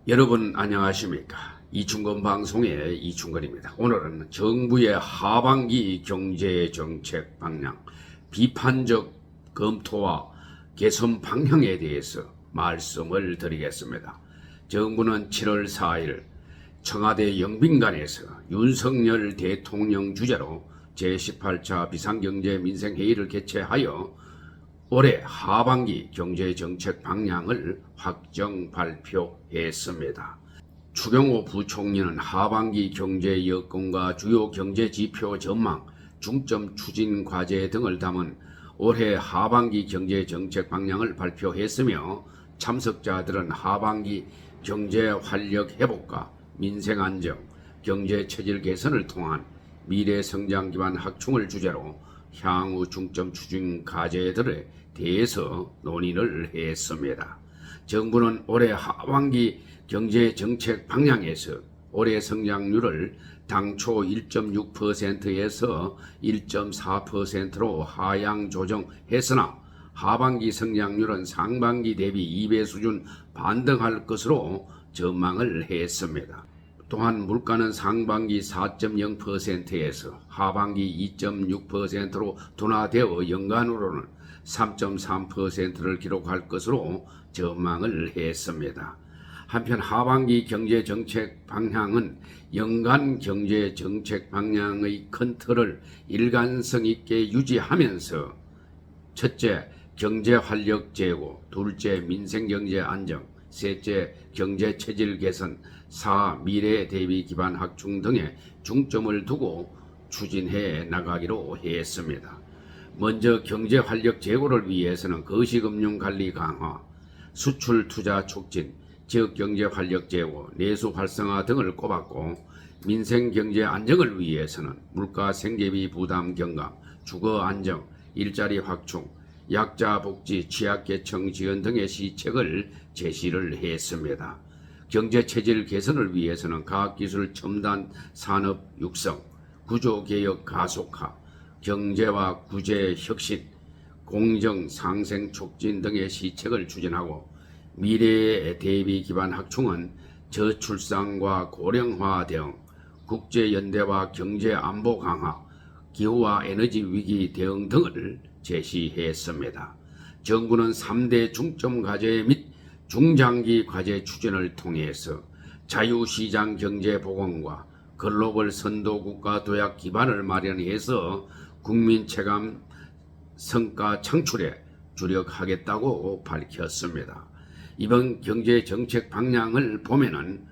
여러분 안녕하십니까? 이충건 방송의 이충건입니다. 오늘은 정부의 하반기 경제정책 방향, 비판적 검토와 개선 방향에 대해서 말씀을 드리겠습니다. 정부는 7월 4일 청와대 영빈관에서 윤석열 대통령 주재로 제18차 비상경제 민생회의를 개최하여 올해 하반기 경제정책 방향을 확정 발표했습니다. 추경호 부총리는 하반기 경제 여건과 주요 경제지표 전망, 중점 추진 과제 등을 담은 올해 하반기 경제정책 방향을 발표했으며 참석자들은 하반기 경제 활력 회복과 민생 안정, 경제 체질 개선을 통한 미래 성장 기반 확충을 주제로 향후 중점 추진 과제들에 대해서 논의를 했습니다. 정부는 올해 하반기 경제정책 방향에서 올해 성장률을 당초 1.6%에서 1.4%로 하향 조정했으나 하반기 성장률은 상반기 대비 2배 수준 반등할 것으로 전망을 했습니다. 또한 물가는 상반기 4.0%에서 하반기 2.6%로 둔화되어 연간으로는 3.3%를 기록할 것으로 전망을 했습니다. 한편 하반기 경제정책 방향은 연간 경제정책 방향의 큰 틀을 일관성 있게 유지하면서 첫째, 경제활력 제고, 둘째, 민생경제 안정, 셋째, 경제체질 개선, 미래 대비 기반 확충 등에 중점을 두고 추진해 나가기로 했습니다. 먼저 경제활력 제고를 위해서는 거시금융관리 강화, 수출 투자 촉진, 지역경제활력 제고, 내수 활성화 등을 꼽았고, 민생경제 안정을 위해서는 물가 생계비 부담 경감, 주거 안정, 일자리 확충, 약자 복지, 취약계층 지원 등의 시책을 제시를 했습니다. 경제체질 개선을 위해서는 과학기술 첨단 산업 육성, 구조개혁 가속화, 경제와 구제 혁신, 공정 상생 촉진 등의 시책을 추진하고 미래에 대비 기반 확충은 저출산과 고령화 대응, 국제연대와 경제안보 강화, 기후와 에너지 위기 대응 등을 제시했습니다. 정부는 3대 중점 과제 및 중장기 과제 추진을 통해서 자유시장 경제 복원과 글로벌 선도국가 도약 기반을 마련해서 국민 체감 성과 창출에 주력하겠다고 밝혔습니다. 이번 경제정책 방향을 보면은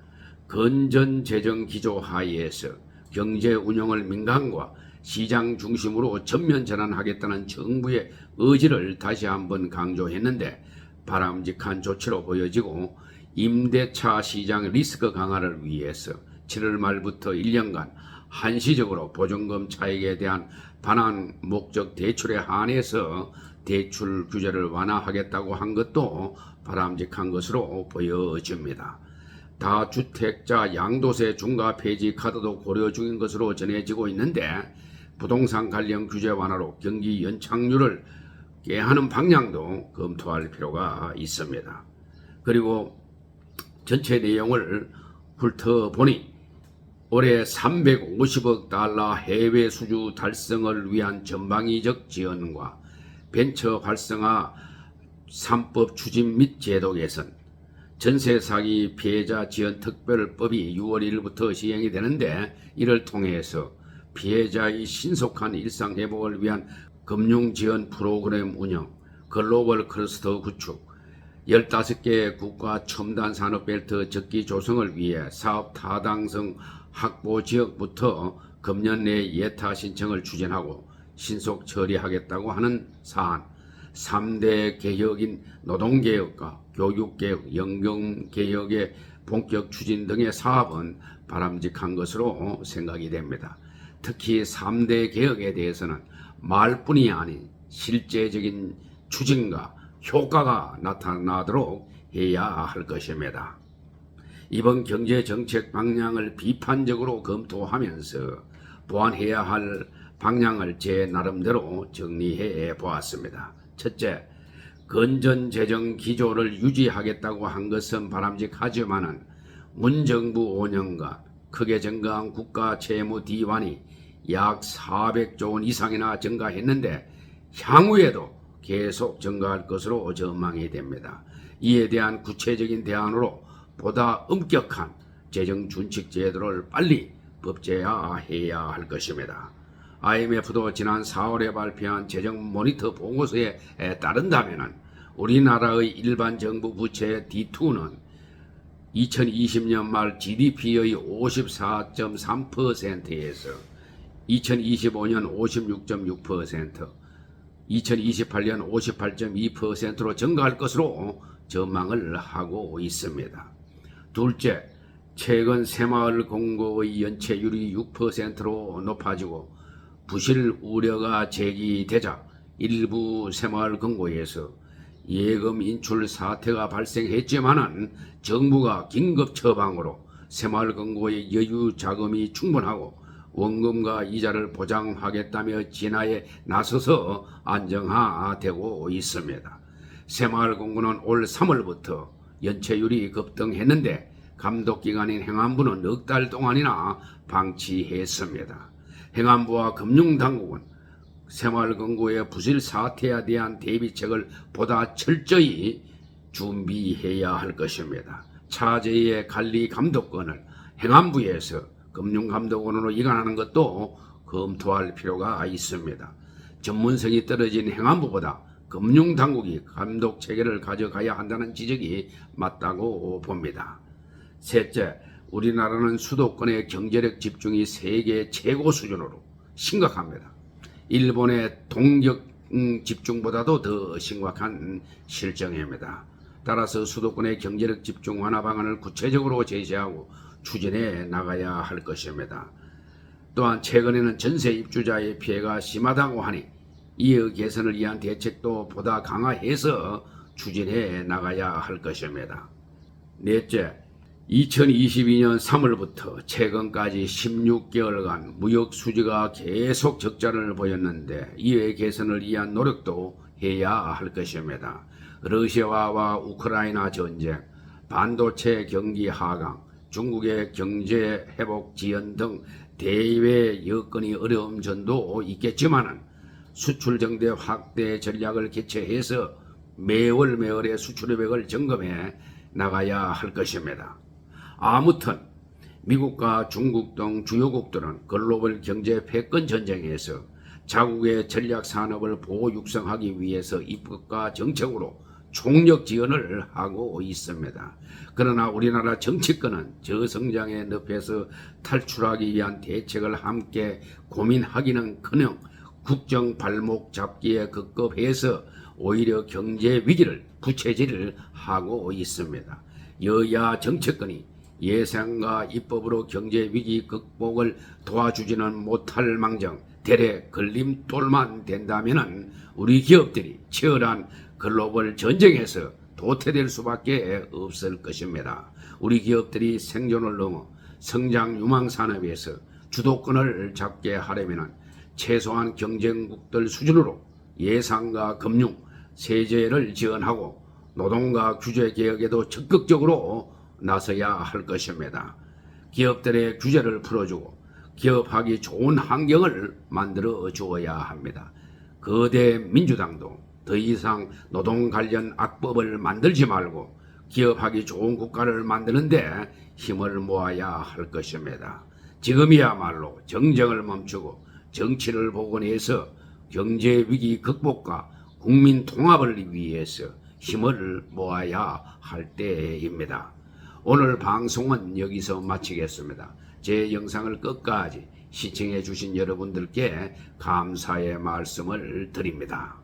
건전 재정 기조 하에서 경제 운영을 민간과 시장 중심으로 전면 전환하겠다는 정부의 의지를 다시 한번 강조했는데 바람직한 조치로 보여지고 임대차 시장 리스크 강화를 위해서 7월 말부터 1년간 한시적으로 보증금 차익에 대한 반환 목적 대출에 한해서 대출 규제를 완화하겠다고 한 것도 바람직한 것으로 보여집니다. 다주택자 양도세 중과 폐지 카드도 고려 중인 것으로 전해지고 있는데 부동산 관련 규제 완화로 경기 연착률을 깨하는 방향도 검토할 필요가 있습니다. 그리고 전체 내용을 훑어보니 올해 350억 달러 해외 수주 달성을 위한 전방위적 지원과 벤처 활성화 3법 추진 및 제도 개선, 전세 사기 피해자 지원 특별법이 6월 1일부터 시행이 되는데 이를 통해서 피해자의 신속한 일상 회복을 위한 금융 지원 프로그램 운영, 글로벌 클러스터 구축, 15개 국가 첨단 산업벨트 적기 조성을 위해 사업 타당성 확보 지역부터 금년 내 예타 신청을 추진하고 신속 처리하겠다고 하는 사안, 3대 개혁인 노동개혁과 교육개혁, 연금개혁의 본격 추진 등의 사업은 바람직한 것으로 생각이 됩니다. 특히 3대 개혁에 대해서는 말뿐이 아닌 실제적인 추진과 효과가 나타나도록 해야 할 것입니다. 이번 경제정책 방향을 비판적으로 검토하면서 보완해야 할 방향을 제 나름대로 정리해 보았습니다. 첫째, 건전 재정 기조를 유지하겠다고 한 것은 바람직하지만은 문정부 5년간 크게 증가한 국가 채무 D환이 약 400조 원 이상이나 증가했는데 향후에도 계속 증가할 것으로 전망이 됩니다. 이에 대한 구체적인 대안으로 보다 엄격한 재정 준칙 제도를 빨리 법제화해야 할 것입니다. IMF도 지난 4월에 발표한 재정 모니터 보고서에 따른다면 우리나라의 일반 정부 부채 D2는 2020년 말 GDP의 54.3%에서 2025년 56.6%, 2028년 58.2%로 증가할 것으로 전망을 하고 있습니다. 둘째, 최근 새마을 공고의 연체율이 6%로 높아지고 부실 우려가 제기되자 일부 새마을 금고에서 예금 인출 사태가 발생했지만은 정부가 긴급 처방으로 새마을 금고의 여유 자금이 충분하고 원금과 이자를 보장하겠다며 진화에 나서서 안정화되고 있습니다. 새마을 금고는 올 3월부터 연체율이 급등했는데 감독기관인 행안부는 넉 달 동안이나 방치했습니다. 행안부와 금융당국은 새마을 금고의 부실 사태에 대한 대비책을 보다 철저히 준비해야 할 것입니다. 차제의 관리 감독권을 행안부에서 금융감독원으로 이관하는 것도 검토할 필요가 있습니다. 전문성이 떨어진 행안부보다 금융당국이 감독체계를 가져가야 한다는 지적이 맞다고 봅니다. 셋째, 우리나라는 수도권의 경제력 집중이 세계 최고 수준으로 심각합니다. 일본의 동력 집중보다도 더 심각한 실정입니다. 따라서 수도권의 경제력 집중 완화 방안을 구체적으로 제시하고 추진해 나가야 할 것입니다. 또한 최근에는 전세 입주자의 피해가 심하다고 하니 이의 개선을 위한 대책도 보다 강화해서 추진해 나가야 할 것입니다. 넷째, 2022년 3월부터 최근까지 16개월간 무역 수지가 계속 적자를 보였는데 이의 개선을 위한 노력도 해야 할 것입니다. 러시아와 우크라이나 전쟁, 반도체 경기 하강, 중국의 경제 회복 지연 등 대외 여건이 어려운 점도 있겠지만 수출 정대 확대 전략을 개최해서 매월의 수출액을 점검해 나가야 할 것입니다. 아무튼 미국과 중국 등 주요국들은 글로벌 경제 패권 전쟁에서 자국의 전략 산업을 보호 육성하기 위해서 입법과 정책으로 총력 지원을 하고 있습니다. 그러나 우리나라 정치권은 저성장의 늪에서 탈출하기 위한 대책을 함께 고민하기는커녕 국정 발목 잡기에 급급해서 오히려 경제 위기를 부채질을 하고 있습니다. 여야 정치권이 예산과 입법으로 경제 위기 극복을 도와주지는 못할 망정 대래 걸림돌만 된다면 우리 기업들이 치열한 글로벌 전쟁에서 도태될 수밖에 없을 것입니다. 우리 기업들이 생존을 넘어 성장 유망 산업에서 주도권을 잡게 하려면 최소한 경쟁국들 수준으로 예산과 금융, 세제를 지원하고 노동과 규제 개혁에도 적극적으로 나서야 할 것입니다. 기업들의 규제를 풀어주고 기업하기 좋은 환경을 만들어 주어야 합니다. 거대 민주당도 더 이상 노동 관련 악법을 만들지 말고 기업하기 좋은 국가를 만드는데 힘을 모아야 할 것입니다. 지금이야말로 정쟁을 멈추고 정치를 복원해서 경제 위기 극복과 국민 통합을 위해서 힘을 모아야 할 때입니다. 오늘 방송은 여기서 마치겠습니다. 제 영상을 끝까지 시청해 주신 여러분들께 감사의 말씀을 드립니다.